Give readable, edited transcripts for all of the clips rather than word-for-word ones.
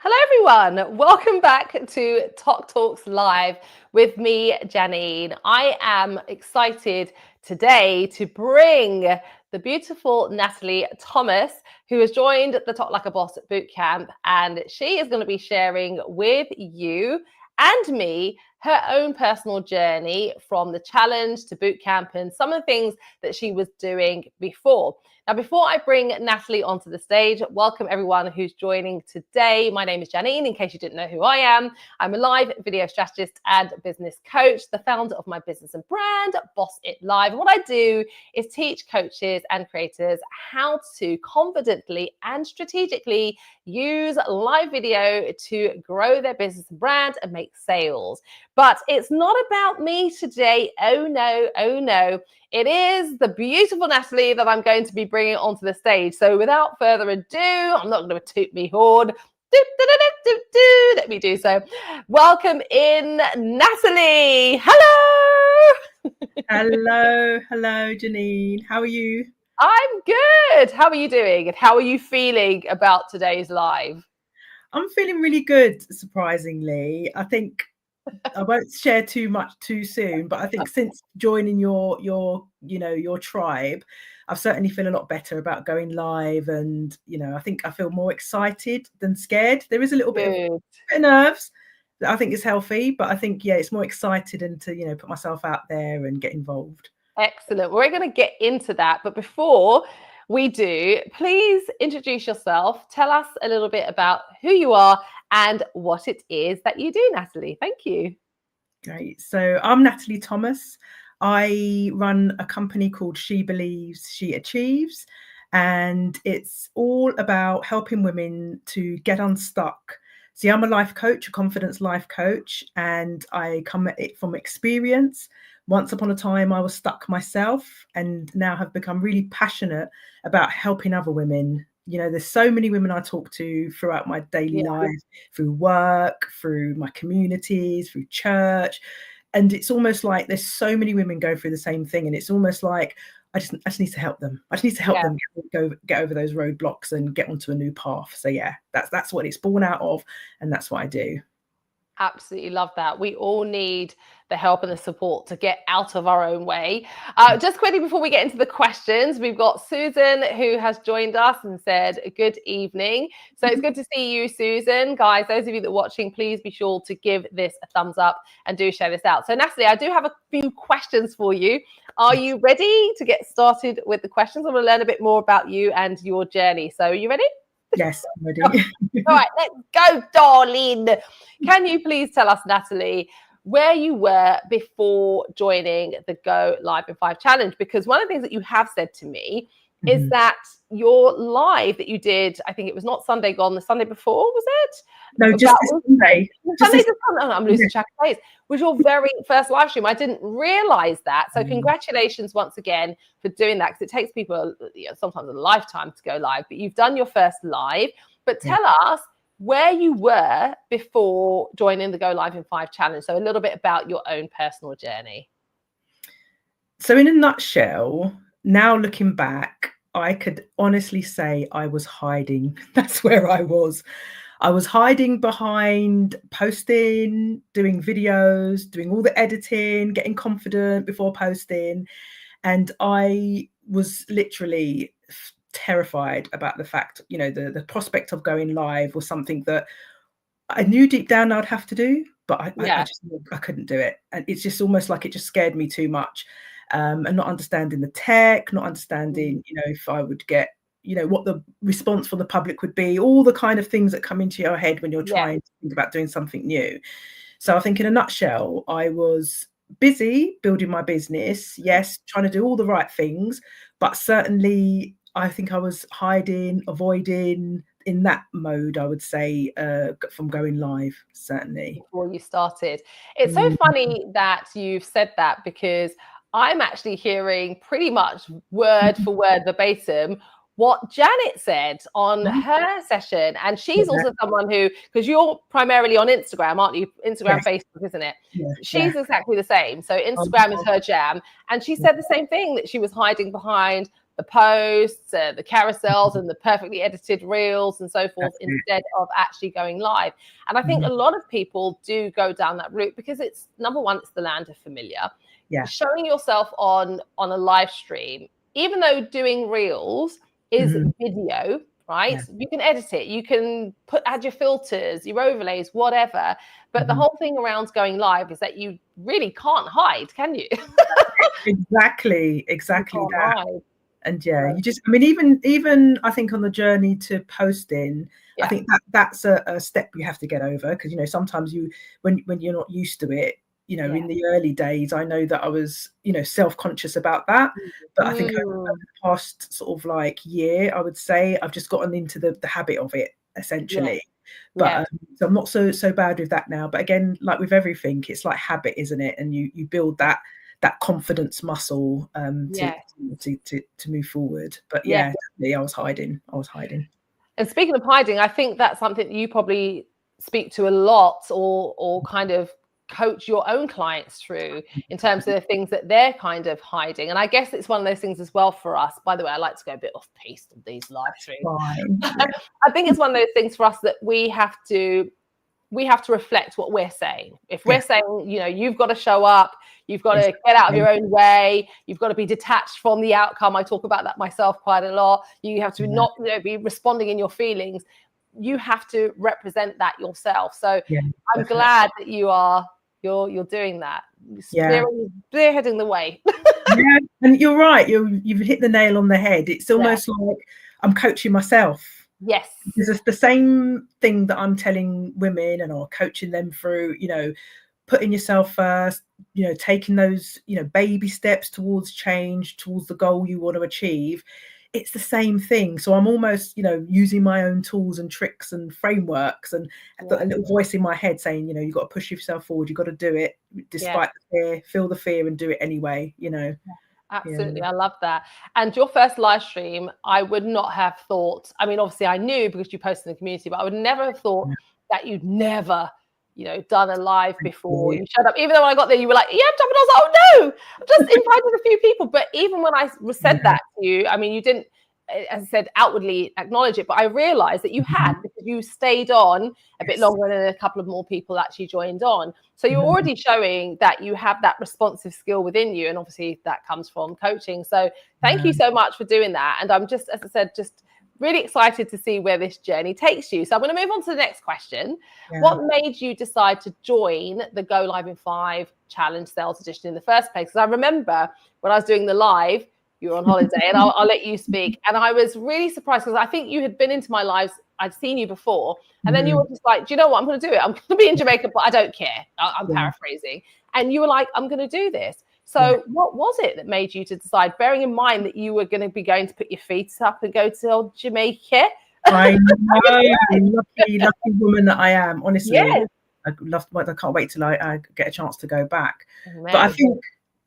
Hello everyone, welcome back to TiK Talks Live with me, Janine. I am excited today to bring the beautiful Natalie Thomas, who has joined the Talk Like a Boss bootcamp, and she is going to be sharing with you and me her own personal journey from the challenge to bootcamp and some of the things that she was doing before. Now, before I bring Natalie onto the stage, welcome everyone who's joining today. My name is Janine, in case you didn't know who I am. I'm a live video strategist and business coach, the founder of my business and brand, Boss It Live. And what I do is teach coaches and creators how to confidently and strategically use live video to grow their business and brand and make sales. But it's not about me today. Oh no, oh no. It is the beautiful Natalie that I'm going to be bringing onto the stage. So without further ado, I'm not going to toot me horn. Let me do so. Welcome in, Natalie. Hello. Hello, Janine. How are you? I'm good. How are you doing? And how are you feeling about today's live? I'm feeling really good, surprisingly. I think I won't share too much too soon, but I think since joining your tribe, I've certainly feel a lot better about going live, and I think I feel more excited than scared. There is a little bit of nerves. I think it's healthy, but I think it's more excited and to put myself out there and get involved. Excellent. We're going to get into that, but before we do, please introduce yourself. Tell us a little bit about who you are and what it is that you do, Natalie. Thank you. Great. So I'm Natalie Thomas. I run a company called She Believes, She Achieves, and it's all about helping women to get unstuck. See, I'm a life coach, a confidence life coach, and I come at it from experience. Once upon a time, I was stuck myself, and now have become really passionate about helping other women. There's so many women I talk to throughout my daily life, through work, through my communities, through church. And it's almost like there's so many women go through the same thing. And it's almost like I just need to help them. I just need to help them get over those roadblocks and get onto a new path. So that's what it's born out of. And that's what I do. Absolutely love that. We all need the help and the support to get out of our own way. Just quickly before we get into the questions, we've got Susan who has joined us and said good evening. So it's good to see you, Susan. Guys, those of you that are watching, please be sure to give this a thumbs up and do share this out. So Natalie, I do have a few questions for you. Are you ready to get started with the questions? I want to learn a bit more about you and your journey. So are you ready? Yes, I'm ready. All right, let's go, darling. Can you please tell us, Natalie, where you were before joining the Go Live in 5 challenge? Because one of the things that you have said to me is that your live that you did, I think it was not Sunday gone, the Sunday before, was it? No, just this Sunday. I'm losing track of days. Was your very first live stream. I didn't realize that. So congratulations once again for doing that, because it takes people sometimes a lifetime to go live, but you've done your first live. But tell us where you were before joining the Go Live in 5 challenge. So a little bit about your own personal journey. So in a nutshell, now looking back, I could honestly say I was hiding. That's where I was. I was hiding behind posting, doing videos, doing all the editing, getting confident before posting. And I was literally terrified about the fact, the prospect of going live was something that I knew deep down I'd have to do. but I just I couldn't do it. And it's just almost like it just scared me too much. And not understanding the tech, not understanding, if I would get, what the response from the public would be, all the kind of things that come into your head when you're trying to think about doing something new. So I think in a nutshell, I was busy building my business, yes, trying to do all the right things, but certainly I think I was hiding, avoiding, in that mode, I would say, from going live, certainly. Before you started. It's so funny that you've said that, because I'm actually hearing pretty much word for word verbatim what Janet said on her session. And she's also someone who, because you're primarily on Instagram, aren't you? Instagram, Facebook, isn't it? She's exactly the same. So Instagram is her jam. And she said the same thing, that she was hiding behind the posts, the carousels, and the perfectly edited reels and so forth, instead of actually going live. And I think a lot of people do go down that route because it's, number one, it's the land of familiar. Showing yourself on a live stream, even though doing reels is video, right? You can edit it, you can add your filters, your overlays, whatever. But the whole thing around going live is that you really can't hide, can you? Exactly that. And you just, I mean, even I think on the journey to posting, I think that's a step you have to get over, because sometimes when you're not used to it, in the early days, I know that I was self-conscious about that, but I think over the past sort of like year, I would say I've just gotten into the habit of it, essentially. But so I'm not so bad with that now. But again, like with everything, it's like habit, isn't it? And you build that confidence muscle to move forward. But definitely I was hiding. And speaking of hiding, I think that's something that you probably speak to a lot, or kind of coach your own clients through, in terms of the things that they're kind of hiding. And I guess it's one of those things as well for us. By the way, I like to go a bit off piste on these live streams. I think it's one of those things for us that we have to reflect what we're saying. If we're saying, you've got to show up, you've got to get out of your own way, you've got to be detached from the outcome. I talk about that myself quite a lot. You have to not be responding in your feelings. You have to represent that yourself. So I'm glad that you're doing that. Spearheading the way. And you're right. You've hit the nail on the head. It's almost like I'm coaching myself. Yes. Because it's the same thing that I'm telling women and or coaching them through, putting yourself first, taking those, baby steps towards change, towards the goal you want to achieve. It's the same thing. So I'm almost, using my own tools and tricks and frameworks, and I've got a little voice in my head saying, you've got to push yourself forward. You've got to do it despite the fear, feel the fear and do it anyway, Absolutely. I love that. And your first live stream, I would not have thought, I mean, obviously I knew because you posted in the community, but I would never have thought that you'd never, done a live before. You showed up, even though when I got there, you were like, yeah, I'm jumping. I was like, oh no, I've just invited a few people. But even when I said that to you, I mean, you didn't, as I said, outwardly acknowledge it, but I realized that you had, because you stayed on a bit longer than a couple of more people actually joined on. So you're already showing that you have that responsive skill within you. And obviously that comes from coaching. So thank you so much for doing that. And I'm just, as I said, just really excited to see where this journey takes you. So I'm going to move on to the next question. What made you decide to join the Go Live in 5 Challenge Sales Edition in the first place? Because I remember when I was doing the live, you were on holiday, and I'll let you speak. And I was really surprised, because I think you had been into my lives. I'd seen you before. And then you were just like, do you know what? I'm going to do it. I'm going to be in Jamaica, but I don't care. I'm paraphrasing. And you were like, I'm going to do this. So what was it that made you to decide, bearing in mind that you were going to be going to put your feet up and go to Jamaica? I know, lucky woman that I am, honestly. I can't wait till I get a chance to go back. Amazing. But I think,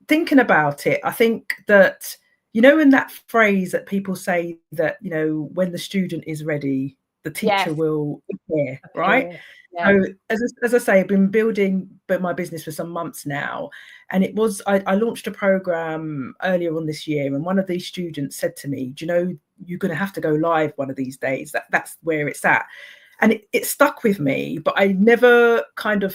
thinking about it, I think that, in that phrase that people say that, when the student is ready, the teacher will appear, right? So as I say, I've been building my business for some months now, and it was I launched a program earlier on this year, and one of these students said to me, do you know, you're going to have to go live one of these days. That's where it's at. And it stuck with me, but I never kind of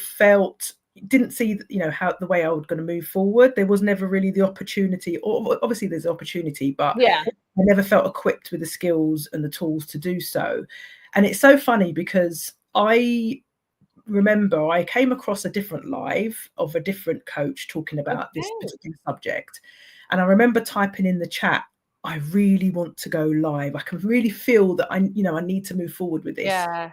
didn't see, how the way I was going to move forward. There was never really the opportunity, or obviously there's opportunity, but I never felt equipped with the skills and the tools to do so. And it's so funny because remember I came across a different live of a different coach talking about this Okay. particular subject. And I remember typing in the chat, I really want to go live. I can really feel that I need to move forward with this. Yeah.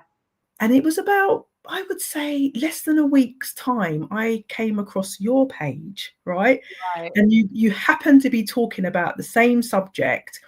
And it was about, I would say, less than a week's time, I came across your page, right? Right. And you happened to be talking about the same subject.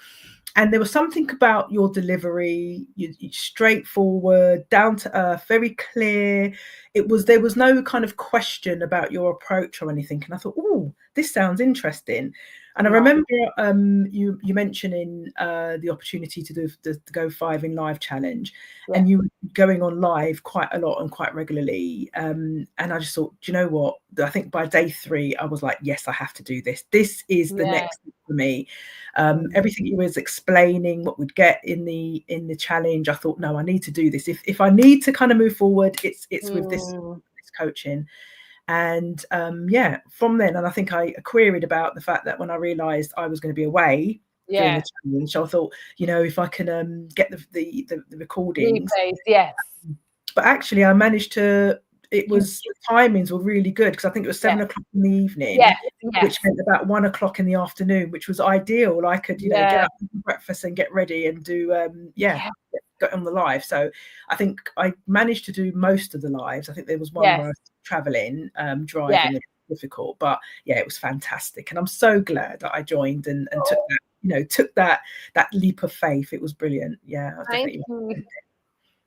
And there was something about your delivery, you straightforward, down to earth, very clear. There was no kind of question about your approach or anything. And I thought, oh, this sounds interesting. And I Right. remember you mentioning the opportunity to do the Go 5 in Live challenge, and you were going on live quite a lot and quite regularly. And I just thought, do you know what? I think by day 3, I was like, yes, I have to do this. This is the next thing for me. Everything you was explaining what we'd get in the challenge, I thought, no, I need to do this. If I need to kind of move forward, it's with this coaching. And from then, and I think I queried about the fact that when I realized I was going to be away during the challenge, I thought, if I can get the recordings. Replays, yes. But actually I managed to, the timings were really good, because I think it was 7 o'clock in the evening, which meant about 1 o'clock in the afternoon, which was ideal. I could, get up for breakfast and get ready and do, get on the live. So I think I managed to do most of the lives. I think there was one where I was traveling, driving, was difficult, but it was fantastic. And I'm so glad that I joined and took that leap of faith. It was brilliant.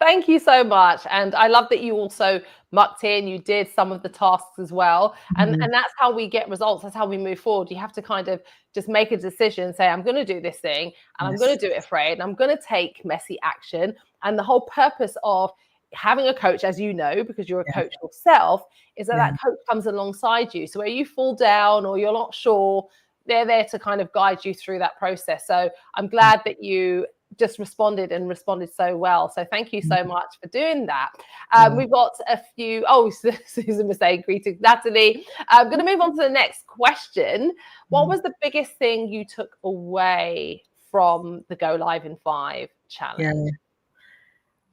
Thank you so much. And I love that you also mucked in, you did some of the tasks as well. And that's how we get results. That's how we move forward. You have to kind of just make a decision, say, I'm going to do this thing and I'm going to do it afraid, and I'm going to take messy action. And the whole purpose of having a coach, as you know, because you're a coach yourself, is that coach comes alongside you. So where you fall down or you're not sure, they're there to kind of guide you through that process. So I'm glad that you just responded so well. So thank you so much for doing that. We've got a few. Oh, Susan was saying greetings, Natalie. I'm going to move on to the next question. What was the biggest thing you took away from the Go Live in 5 challenge?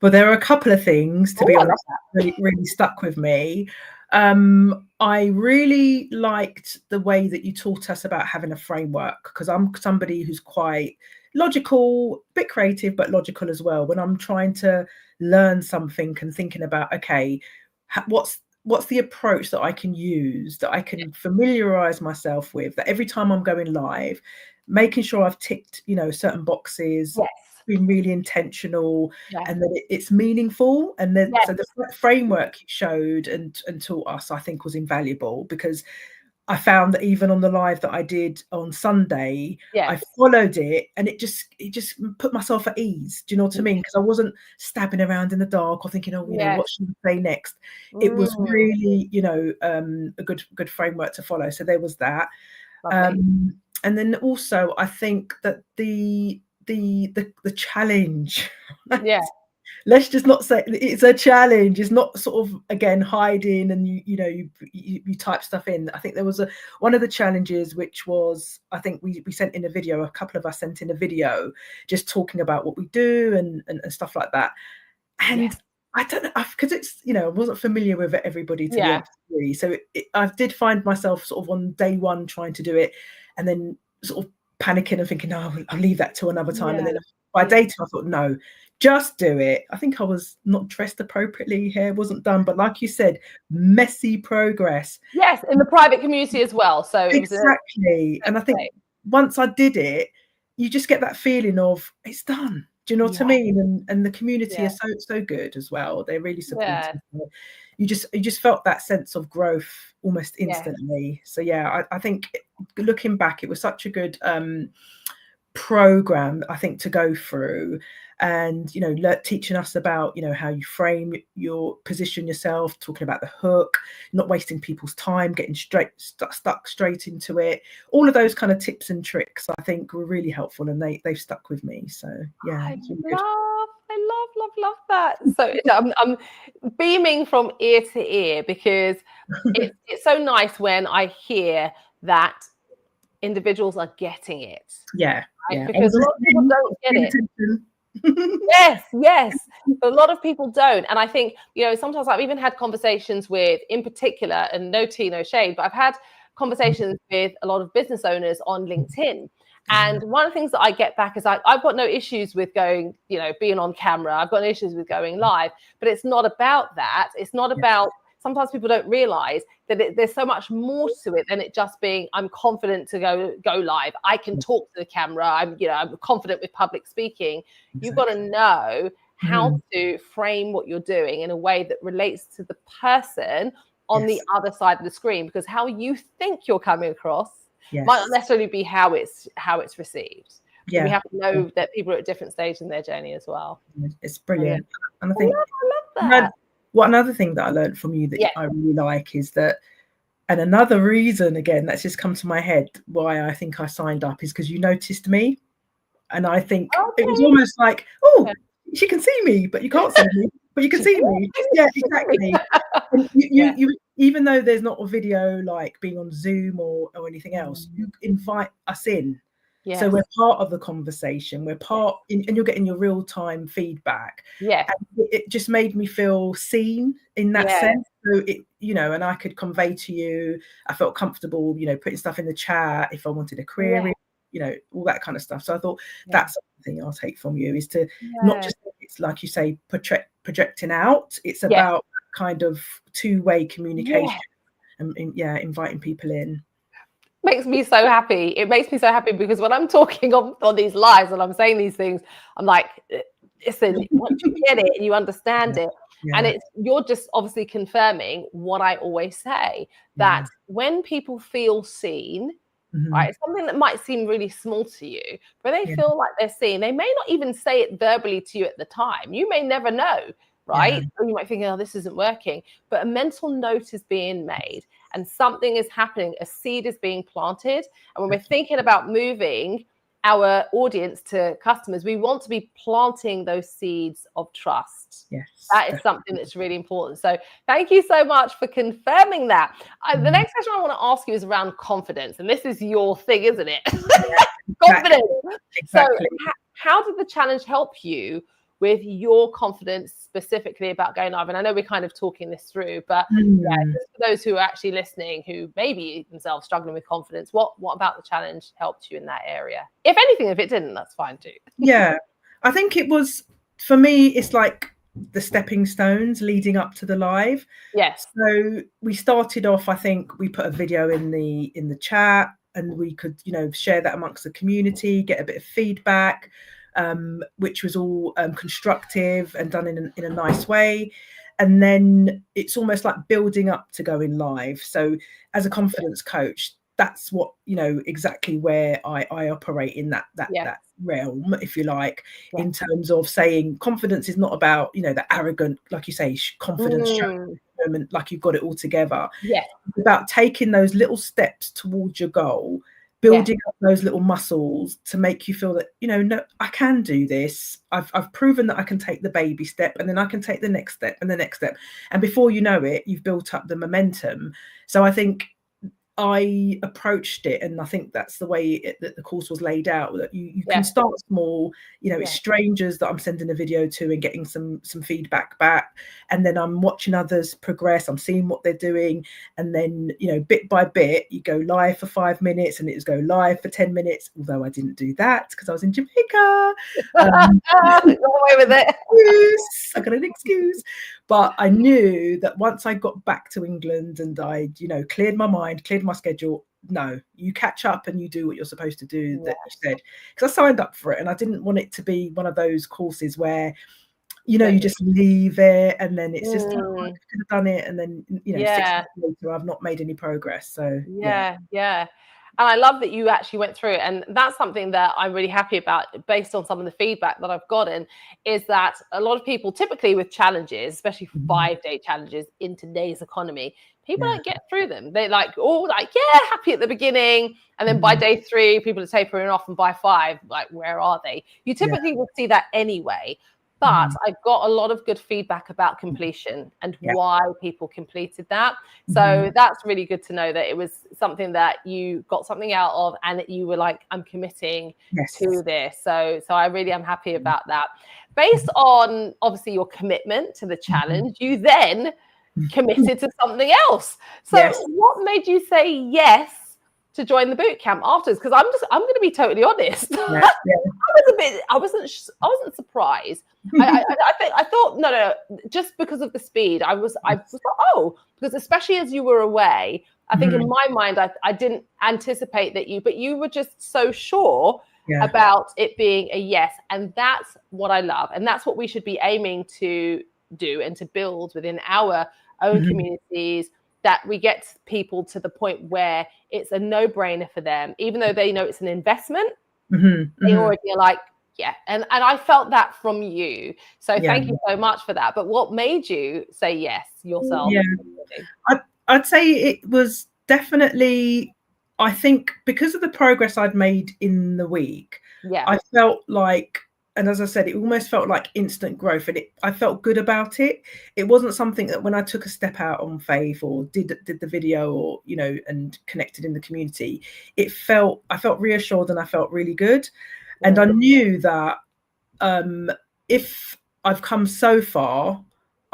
Well, there are a couple of things, to be honest, that really stuck with me. I really liked the way that you taught us about having a framework, because I'm somebody who's quite logical, a bit creative, but logical as well. When I'm trying to learn something and thinking about, okay, what's the approach that I can use, that I can familiarize myself with, that every time I'm going live, making sure I've ticked, certain boxes, been really intentional, and that it's meaningful. And then so the framework you showed and taught us, I think, was invaluable, because I found that even on the live that I did on Sunday, I followed it, and it just put myself at ease. Do you know what I mean? Because I wasn't stabbing around in the dark or thinking, what should I say next? It was really, a good framework to follow. So there was that. And then also, I think that the challenge, let's just not say it's a challenge. It's not sort of, again, hiding and you type stuff in. I think there was one of the challenges, which was, I think we sent in a video, a couple of us sent in a video just talking about what we do and stuff like that. And I don't know, because it's, I wasn't familiar with everybody to the nth degree. So I did find myself sort of on day 1 trying to do it, and then sort of panicking and thinking, no, I'll leave that till another time. And then by day 2, I thought, no, just do it. I think I was not dressed appropriately, hair wasn't done, but like you said, messy progress. Yes, in the private community as well. So exactly. And I think once I did it, you just get that feeling of it's done. Do you know what I mean? And the community is so good as well. They're really supportive. You just felt that sense of growth almost instantly. So I think looking back, it was such a good program, I think, to go through, and teaching us about how you frame your position yourself, talking about the hook, not wasting people's time, getting stuck straight into it. All of those kind of tips and tricks, I think, were really helpful, and they've stuck with me. So I love that. So I'm beaming from ear to ear, because it's so nice when I hear that individuals are getting it. Yeah. Because a lot of people don't get it. Yes. But a lot of people don't. And I think, sometimes I've even had conversations with, in particular, and no tea, no shade, but I've had conversations with a lot of business owners on LinkedIn. And one of the things that I get back is I've got no issues with going, being on camera. I've got no issues with going live, but it's not about that. It's not about, sometimes people don't realize that there's so much more to it than it just being, I'm confident to go live. I can talk to the camera. I'm confident with public speaking. You've got to know how to frame what you're doing in a way that relates to the person on the other side of the screen, because how you think you're coming across might not necessarily be how it's received. So we have to know that people are at different stages in their journey as well. It's brilliant. And I think I love that. Another thing that I learned from you that I really like is that, and another reason, again, that's just come to my head why I think I signed up, is because you noticed me. And I think it was almost like, she can see me, but you can't see me, but you can see me. Yeah, exactly. And you even though there's not a video like being on Zoom or anything else, you invite us in. Yes. So we're part of the conversation. We're part, and you're getting your real-time feedback. Yeah, and it just made me feel seen in that sense. So and I could convey to you. I felt comfortable, putting stuff in the chat if I wanted a query. All that kind of stuff. So I thought that's something I'll take from you, is to not just, it's like you say, projecting out. It's about kind of two-way communication and inviting people in. Makes me so happy. It makes me so happy because when I'm talking on these lives and I'm saying these things, I'm like, listen, once you get it and you understand it, and you're just obviously confirming what I always say, that when people feel seen, right, it's something that might seem really small to you, but they feel like they're seen. They may not even say it verbally to you at the time. You may never know, right? Or you might think, oh, this isn't working, but a mental note is being made and something is happening. A seed is being planted. And when we're thinking about moving our audience to customers, we want to be planting those seeds of trust. Yes, that is something that's really important. So thank you so much for confirming that. The next question I want to ask you is around confidence. And this is your thing, isn't it? Confidence. Exactly. So how did the challenge help you with your confidence specifically about going live? And I know we're kind of talking this through, but just for those who are actually listening, who maybe themselves struggling with confidence, what about the challenge helped you in that area? If anything, if it didn't, that's fine too. I think it was, for me, it's like the stepping stones leading up to the live. Yes. So we started off, I think we put a video in the chat, and we could, share that amongst the community, get a bit of feedback. Which was all constructive and done in a nice way. And then it's almost like building up to going live. So as a confidence coach, that's what, exactly where I operate in that realm, if you like, in terms of saying confidence is not about, the arrogant, like you say, confidence showing moment like you've got it all together. It's about taking those little steps towards your goal, building up those little muscles to make you feel that, no, I can do this. I've proven that I can take the baby step, and then I can take the next step and the next step. And before you know it, you've built up the momentum. So I think I approached it, and I think that's the way that the course was laid out, that you can start small, it's strangers that I'm sending a video to and getting some feedback back, and then I'm watching others progress, I'm seeing what they're doing, and then bit by bit you go live for 5 minutes and it was go live for 10 minutes, although I didn't do that because I was in Jamaica. Got away with it. I got an excuse. But I knew that once I got back to England and I, cleared my mind, cleared my schedule, no, you catch up and you do what you're supposed to do, that you said. Because I signed up for it, and I didn't want it to be one of those courses where, you just leave it and then it's just, oh, I could have done it. And then, 6 months later, I've not made any progress. So, And I love that you actually went through it. And that's something that I'm really happy about, based on some of the feedback that I've gotten, is that a lot of people, typically with challenges, especially 5-day challenges in today's economy, people don't get through them. They're happy at the beginning. And then by day 3, people are tapering off, and by 5, like, where are they? You typically would see that anyway. But I got a lot of good feedback about completion and Yeah. why people completed that. So Mhm. that's really good to know that it was something that you got something out of and that you were like, I'm committing Yes. to this. So I really am happy about that. Based on obviously your commitment to the challenge, you then committed to something else. So Yes. what made you say yes to join the boot camp afterwards? Because I'm going to be totally honest. Yeah. I wasn't surprised. I thought no, just because of the speed. I was like, oh, because especially as you were away, I think in my mind I didn't anticipate that but you were just so sure about it being a yes, and that's what I love, and that's what we should be aiming to do and to build within our own communities, that we get people to the point where it's a no-brainer for them, even though they know it's an investment. They already are like, yeah. And I felt that from you. So thank you so much for that. But what made you say yes yourself? Yeah. I'd say it was definitely, I think because of the progress I'd made in the week, I felt like, and as I said, it almost felt like instant growth, and I felt good about it. It wasn't something that when I took a step out on faith or did the video or, and connected in the community, I felt reassured and I felt really good. And I knew that if I've come so far,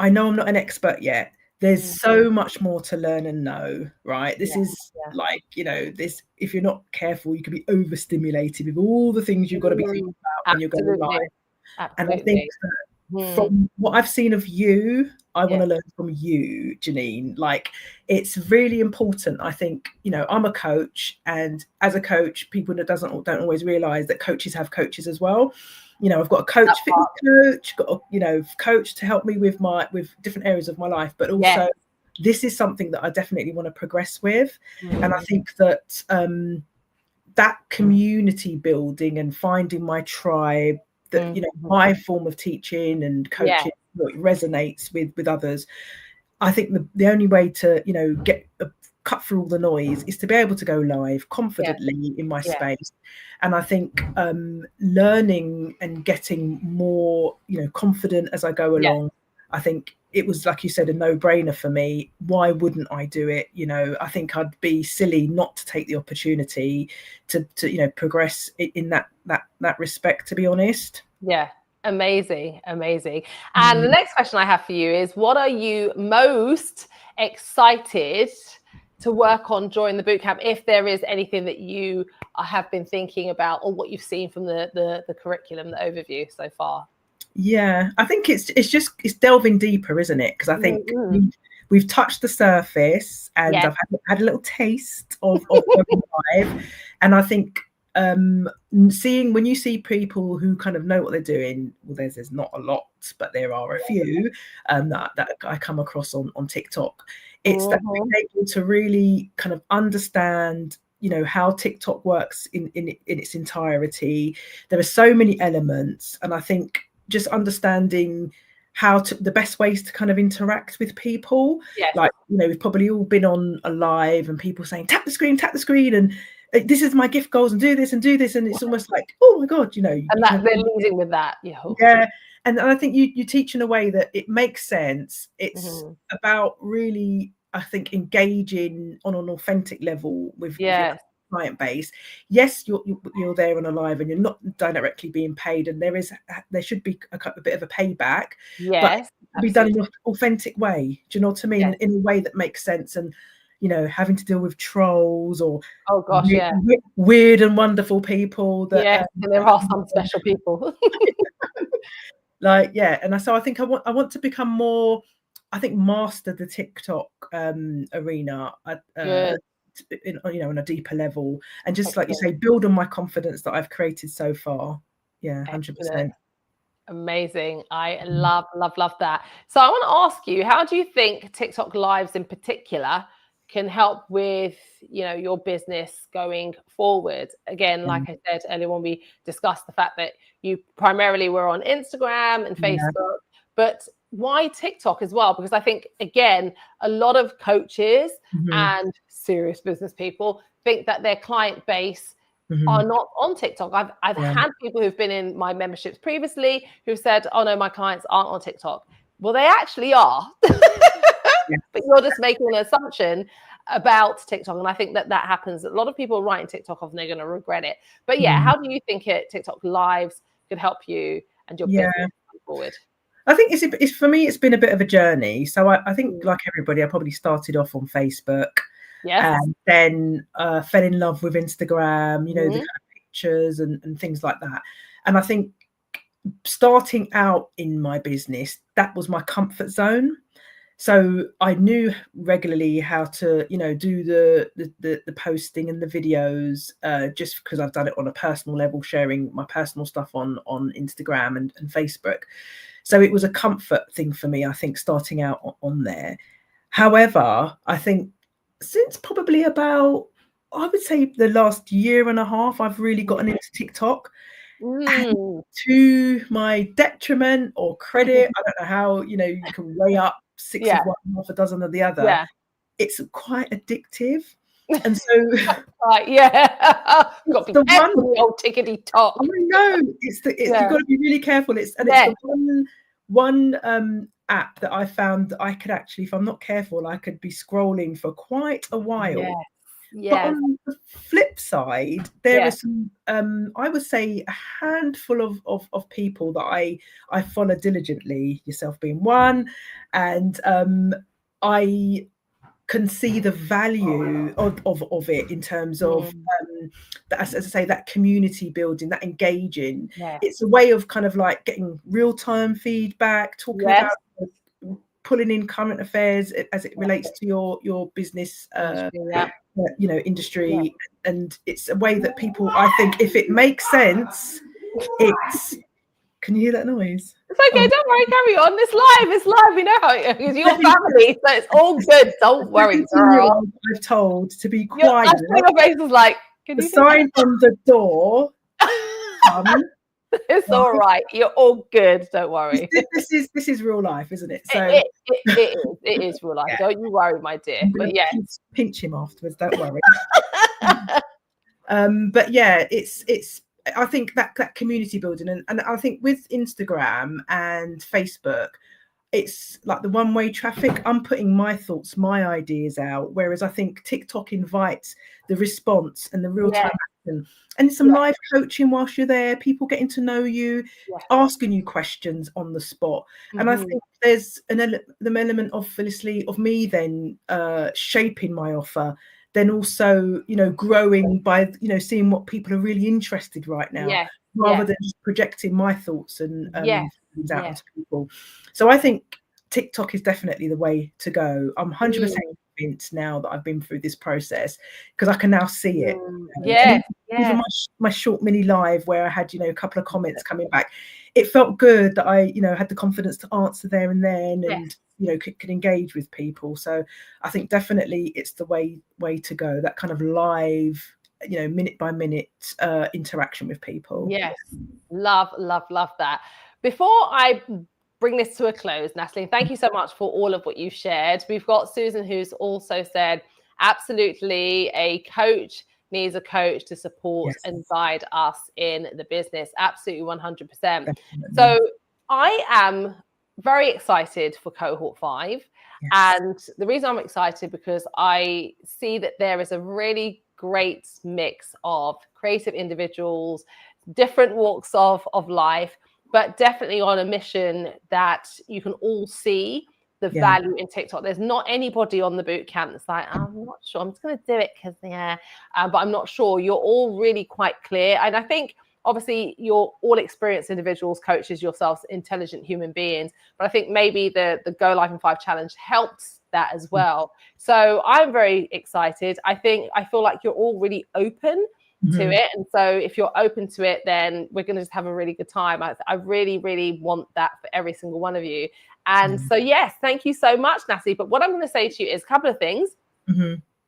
I know I'm not an expert yet. There's so much more to learn and know, right? This is like, this, if you're not careful, you can be overstimulated with all the things you've got to be thinking about when you're going live. And I think that from what I've seen of you, I want to learn from you, Janine. Like, it's really important. I think, I'm a coach, and as a coach, people that don't always realize that coaches have coaches as well. I've got a coach, fitness coach, got a, coach to help me with different areas of my life, but also this is something that I definitely want to progress with. And I think that that community building and finding my tribe, that my form of teaching and coaching resonates with others. I think the only way to get cut through all the noise is to be able to go live confidently in my space. And I think learning and getting more confident as I go along, I think it was, like you said, a no-brainer for me. Why wouldn't I do it? I think I'd be silly not to take the opportunity to progress in that respect, to be honest. Amazing. And the next question I have for you is, what are you most excited to work on during the bootcamp, if there is anything that you have been thinking about, or what you've seen from the curriculum, the overview so far? I think it's delving deeper, isn't it? Because I think we've touched the surface, and I've had a little taste of live, and I think when you see people who kind of know what they're doing, well, there's not a lot, but there are a few that I come across on TikTok. It's that being able to really kind of understand how TikTok works in its entirety. There are so many elements, and I think just understanding the best ways to kind of interact with people. Like, we've probably all been on a live and people saying tap the screen and this is my gift goals and do this, and it's almost like, oh my god, and that they're leading with that. And I think you teach in a way that it makes sense. It's about really, I think, engaging on an authentic level with your client base. Yes, you're there on a live and you're not directly being paid, and there should be a bit of a payback, but be done in an authentic way. Do you know what I mean? In a way that makes sense, and having to deal with trolls or weird and wonderful people that and there are some special people. And so I think I want to become more, I think, master the TikTok arena on a deeper level, and just like you say, build on my confidence that I've created so far. 100%. Amazing. I love that. So I want to ask you, how do you think TikTok lives in particular can help with your business going forward? Again, like I said earlier when we discussed the fact that you primarily were on Instagram and Facebook, but why TikTok as well? Because I think, again, a lot of coaches and serious business people think that their client base are not on TikTok. I've had people who've been in my memberships previously who've said, oh no, my clients aren't on TikTok. Well, they actually are. But you're just making an assumption about TikTok. And I think that happens. A lot of people writing TikTok off and they're going to regret it. But yeah, how do you think TikTok lives could help you and your business going forward? I think it's for me, it's been a bit of a journey. So I think like everybody, I probably started off on Facebook. And then fell in love with Instagram, the kind of pictures and things like that. And I think starting out in my business, that was my comfort zone. So I knew regularly how to, do the posting and the videos, just because I've done it on a personal level, sharing my personal stuff on Instagram and Facebook. So it was a comfort thing for me, I think, starting out on there. However, I think since probably about, I would say the last year and a half, I've really gotten into TikTok. And to my detriment or credit, I don't know how, you can weigh up 6 of one, half a dozen of the other. It's quite addictive. And so got to be careful with the old tickety talk. I know you've got to be really careful. It's the one app that I found that I could actually, if I'm not careful, I could be scrolling for quite a while. But on the flip side, there is some, I would say, a handful of people that I follow diligently, yourself being one, and I can see the value of it in terms of as I say, that community building, that engaging. It's a way of kind of like getting real-time feedback, talking about pulling in current affairs as it relates to your business industry. And it's a way that people, I think, if it makes sense, it's can you hear that noise? It's okay, don't worry, carry on. It's live. We know how it is. Your family, so it's all good. Don't worry, girl. I've told to be quiet. Your face is like, the sign on the door. It's all right. You're all good. Don't worry. This is real life, isn't it? So it is real life. Yeah. Don't you worry, my dear. But yeah, pinch him afterwards. Don't worry. But yeah, it's. I think that community building, and I think with Instagram and Facebook, it's like the one-way traffic. I'm putting my thoughts, my ideas out, whereas I think TikTok invites the response and the real-time action, and some live coaching whilst you're there, people getting to know you, asking you questions on the spot. And I think there's the element of me then shaping my offer, then also, growing by, seeing what people are really interested right now, rather than just projecting my thoughts and things out onto people. So I think TikTok is definitely the way to go. I'm 100% convinced now that I've been through this process, because I can now see it. Even my short mini live where I had, a couple of comments coming back, it felt good that I, had the confidence to answer there and then, and could engage with people. So I think definitely it's the way to go, that kind of live, minute by minute interaction with people. Yes, love that. Before I bring this to a close, Natalie, thank you so much for all of what you've shared. We've got Susan, who's also said, absolutely, a coach needs a coach to support and guide us in the business. Absolutely, 100%. Definitely. So I am very excited for cohort 5. And the reason I'm excited, because I see that there is a really great mix of creative individuals, different walks of life, but definitely on a mission that you can all see the value in TikTok. There's not anybody on the boot camp that's like, I'm not sure, I'm just going to do it because but I'm not sure. You're all really quite clear. And I think obviously you're all experienced individuals, coaches yourselves, intelligent human beings. But I think maybe the Go Live in 5 challenge helps that as well. So I'm very excited. I feel like you're all really open to it. And so if you're open to it, then we're going to just have a really good time. I really, really want that for every single one of you. And so, yes, thank you so much, Natalie. But what I'm going to say to you is a couple of things.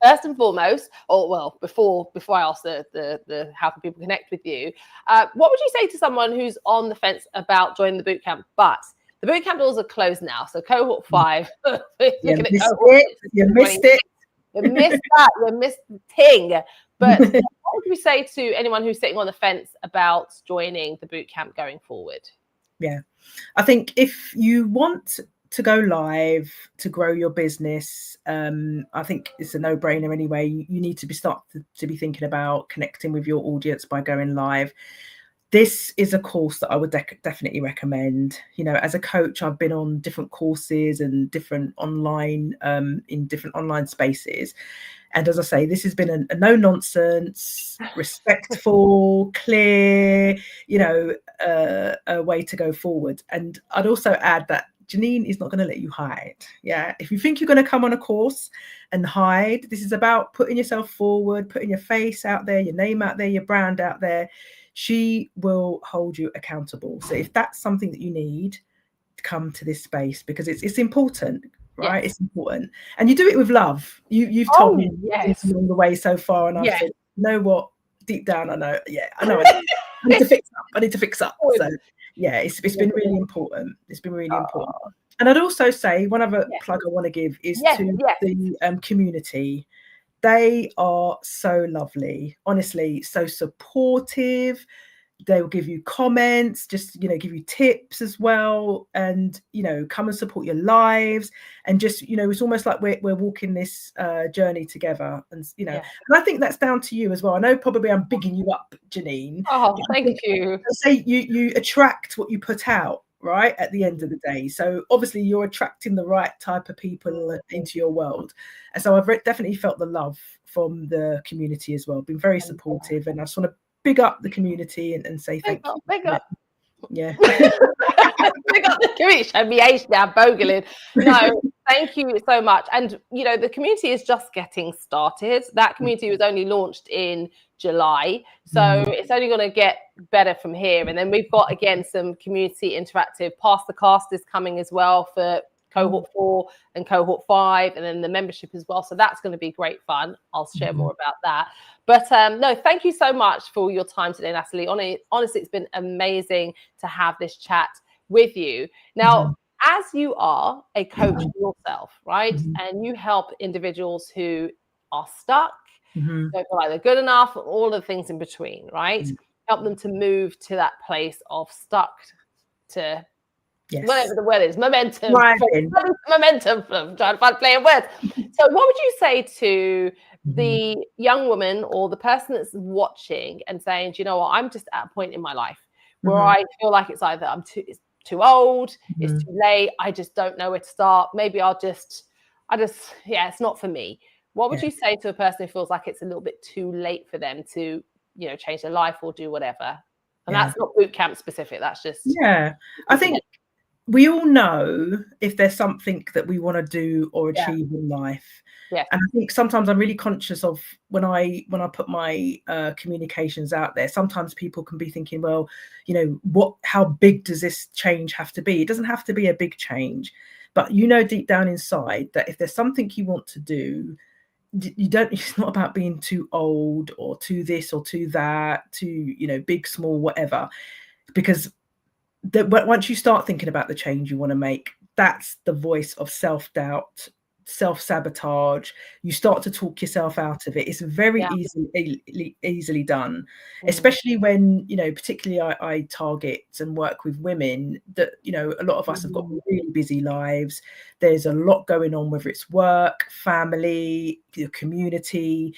First and foremost, before I ask the how can people connect with you, what would you say to someone who's on the fence about joining the bootcamp, but the bootcamp doors are closed now? So cohort 5, you missed it. You missed that. You missed the ting. But what would would we say to anyone who's sitting on the fence about joining the bootcamp going forward? Yeah, I think if you want to go live to grow your business, I think it's a no-brainer anyway. You need to start to be thinking about connecting with your audience by going live. This is a course that I would definitely recommend. You know, as a coach, I've been on different courses and different online in different online spaces. And as I say, this has been a no nonsense, respectful, clear, you know, a way to go forward. And I'd also add that Janine is not going to let you hide. Yeah. If you think you're going to come on a course and hide, this is about putting yourself forward, putting your face out there, your name out there, your brand out there. She will hold you accountable. So if that's something that you need, come to this space, because it's important, right? Yes. It's important. And you do it with love. You've told me yes. along the way so far, and I've said, you know what? Deep down, I know. Yeah, I know. I need to fix up. I need to fix up. So yeah, it's been really important. It's been really important. And I'd also say one other plug I want to give is to the community. They are so lovely, honestly, so supportive. They will give you comments, just, you know, give you tips as well, and, you know, come and support your lives. And just, you know, it's almost like we're walking this journey together. And, you know, and I think that's down to you as well. I know probably I'm bigging you up, Janine. Oh, thank you. I say you attract what you put out, right, at the end of the day. So obviously you're attracting the right type of people into your world. And so I've definitely felt the love from the community as well, been very supportive. And I just want to big up the community and say thank you. Big up. Yeah. Big up the community. Show me age now, bogling. No, thank you so much. And, you know, the community is just getting started. That community was only launched in July. So it's only going to get better from here. And then we've got, again, some community interactive. Pass the Cast is coming as well for cohort 4 and cohort 5, and then the membership as well. So that's going to be great fun. I'll share more about that. But no, thank you so much for your time today, Natalie. Honestly, it's been amazing to have this chat with you. Now, as you are a coach yourself, right? And you help individuals who are stuck, don't feel like they're good enough, all the things in between, right? Help them to move to that place of stuck to whatever the word is, momentum. Momentum. I'm trying to find playing words. So what would you say to the young woman or the person that's watching and saying, do you know what, I'm just at a point in my life where I feel like it's either it's too old, it's too late, I just don't know where to start. Maybe I just, it's not for me. What would you say to a person who feels like it's a little bit too late for them to, you know, change their life or do whatever? And that's not boot camp specific. That's just I think we all know if there's something that we want to do or achieve in life. And I think sometimes I'm really conscious of when I put my communications out there, sometimes people can be thinking, well, you know, how big does this change have to be? It doesn't have to be a big change, but you know, deep down inside that if there's something you want to do, it's not about being too old or too this or too that, too, you know, big, small, whatever, because once you start thinking about the change you want to make, that's the voice of self-doubt, self-sabotage. You start to talk yourself out of it. It's very easily done, especially when, you know, particularly I target and work with women that, you know, a lot of us have got really busy lives. There's a lot going on, whether it's work, family, your community.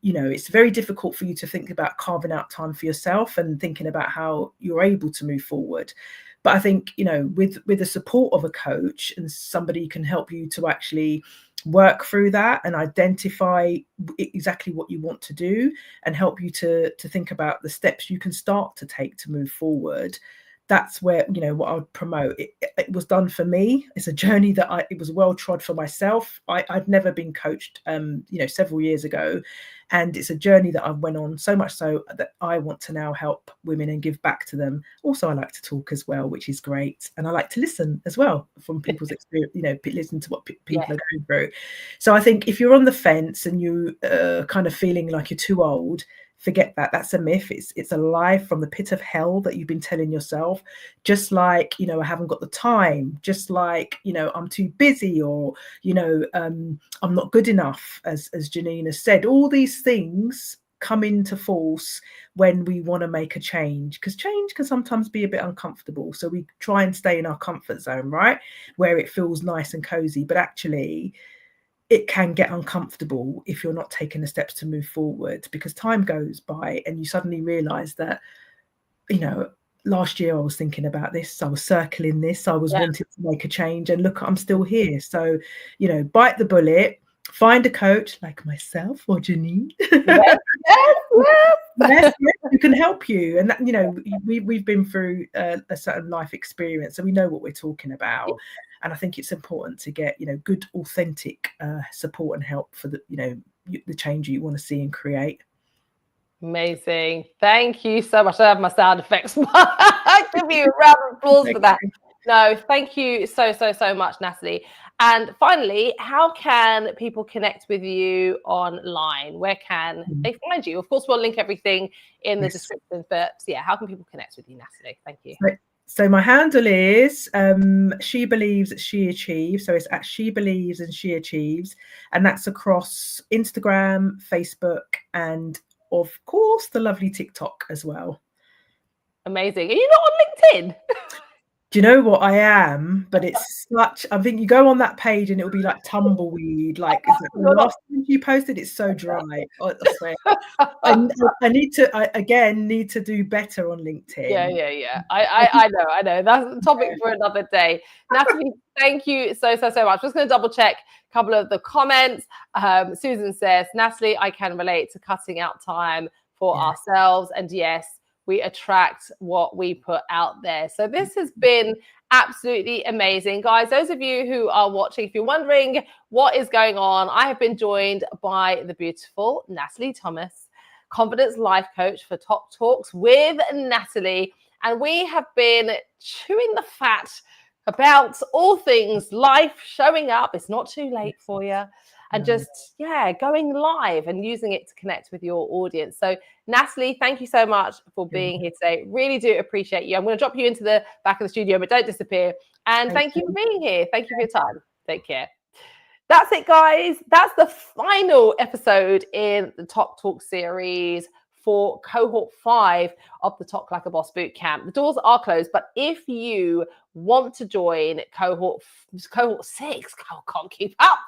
You know, it's very difficult for you to think about carving out time for yourself and thinking about how you're able to move forward. But I think, you know, with the support of a coach and somebody who can help you to actually work through that and identify exactly what you want to do and help you to think about the steps you can start to take to move forward. That's where, you know, what I would promote. It was done for me. It's a journey that it was well trod for myself. I'd never been coached, you know, several years ago. And it's a journey that I went on, so much so that I want to now help women and give back to them. Also, I like to talk as well, which is great. And I like to listen as well from people's experience, you know, listen to what people are going through. So I think if you're on the fence and you kind of feeling like you're too old, forget that. That's a myth. It's a lie from the pit of hell that you've been telling yourself. Just like, you know, I haven't got the time. Just like, you know, I'm too busy, or, you know, I'm not good enough, as Janine has said. All these things come into force when we want to make a change, because change can sometimes be a bit uncomfortable. So we try and stay in our comfort zone, right, where it feels nice and cozy, but actually it can get uncomfortable if you're not taking the steps to move forward, because time goes by and you suddenly realize that, you know, last year I was thinking about this, I was circling this, I was wanting to make a change, and look, I'm still here. So, you know, bite the bullet, find a coach like myself or Janine. Yes, who can help you. And that, you know, we've been through a certain life experience, so we know what we're talking about. And I think it's important to get, you know, good, authentic support and help for the, you know, the change you want to see and create. Amazing. Thank you so much. I have my sound effects. I give you a round of applause for that. No, thank you so much, Natalie. And finally, how can people connect with you online? Where can they find you? Of course, we'll link everything in the description, but yeah, how can people connect with you, Natalie? Thank you. So my handle is She Believes, She Achieves. So it's at She Believes and She Achieves. And that's across Instagram, Facebook, and of course the lovely TikTok as well. Amazing. Are you not on LinkedIn? Do you know what, I am? But it's such, I think you go on that page and it'll be like tumbleweed. Like, is it the last time you posted? It's so dry. I swear. I need to do better on LinkedIn. Yeah. I know. That's a topic for another day. Natalie, thank you so much. I'm just going to double check a couple of the comments. Susan says, Natalie, I can relate to cutting out time for ourselves. And yes, we attract what we put out there. So this has been absolutely amazing. Guys, those of you who are watching, if you're wondering what is going on, I have been joined by the beautiful Natalie Thomas, confidence life coach for TiK Talks with Natalie. And we have been chewing the fat about all things life, showing up. It's not too late for you. And just, going live and using it to connect with your audience. So Natalie, thank you so much for being here today. Really do appreciate you. I'm going to drop you into the back of the studio, but don't disappear. And thank you for being here. Thank you for your time. Take care. That's it, guys. That's the final episode in the TiK Talks series for cohort 5 of the TiK Like a Boss Bootcamp. The doors are closed, but if you want to join cohort 6, I can't keep up,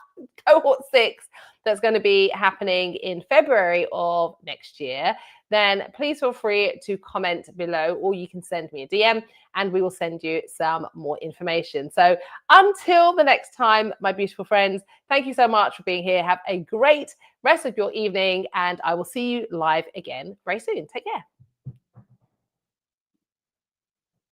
cohort 6, that's going to be happening in February of next year, then please feel free to comment below, or you can send me a DM and we will send you some more information. So until the next time, my beautiful friends, thank you so much for being here. Have a great rest of your evening, and I will see you live again very soon. Take care.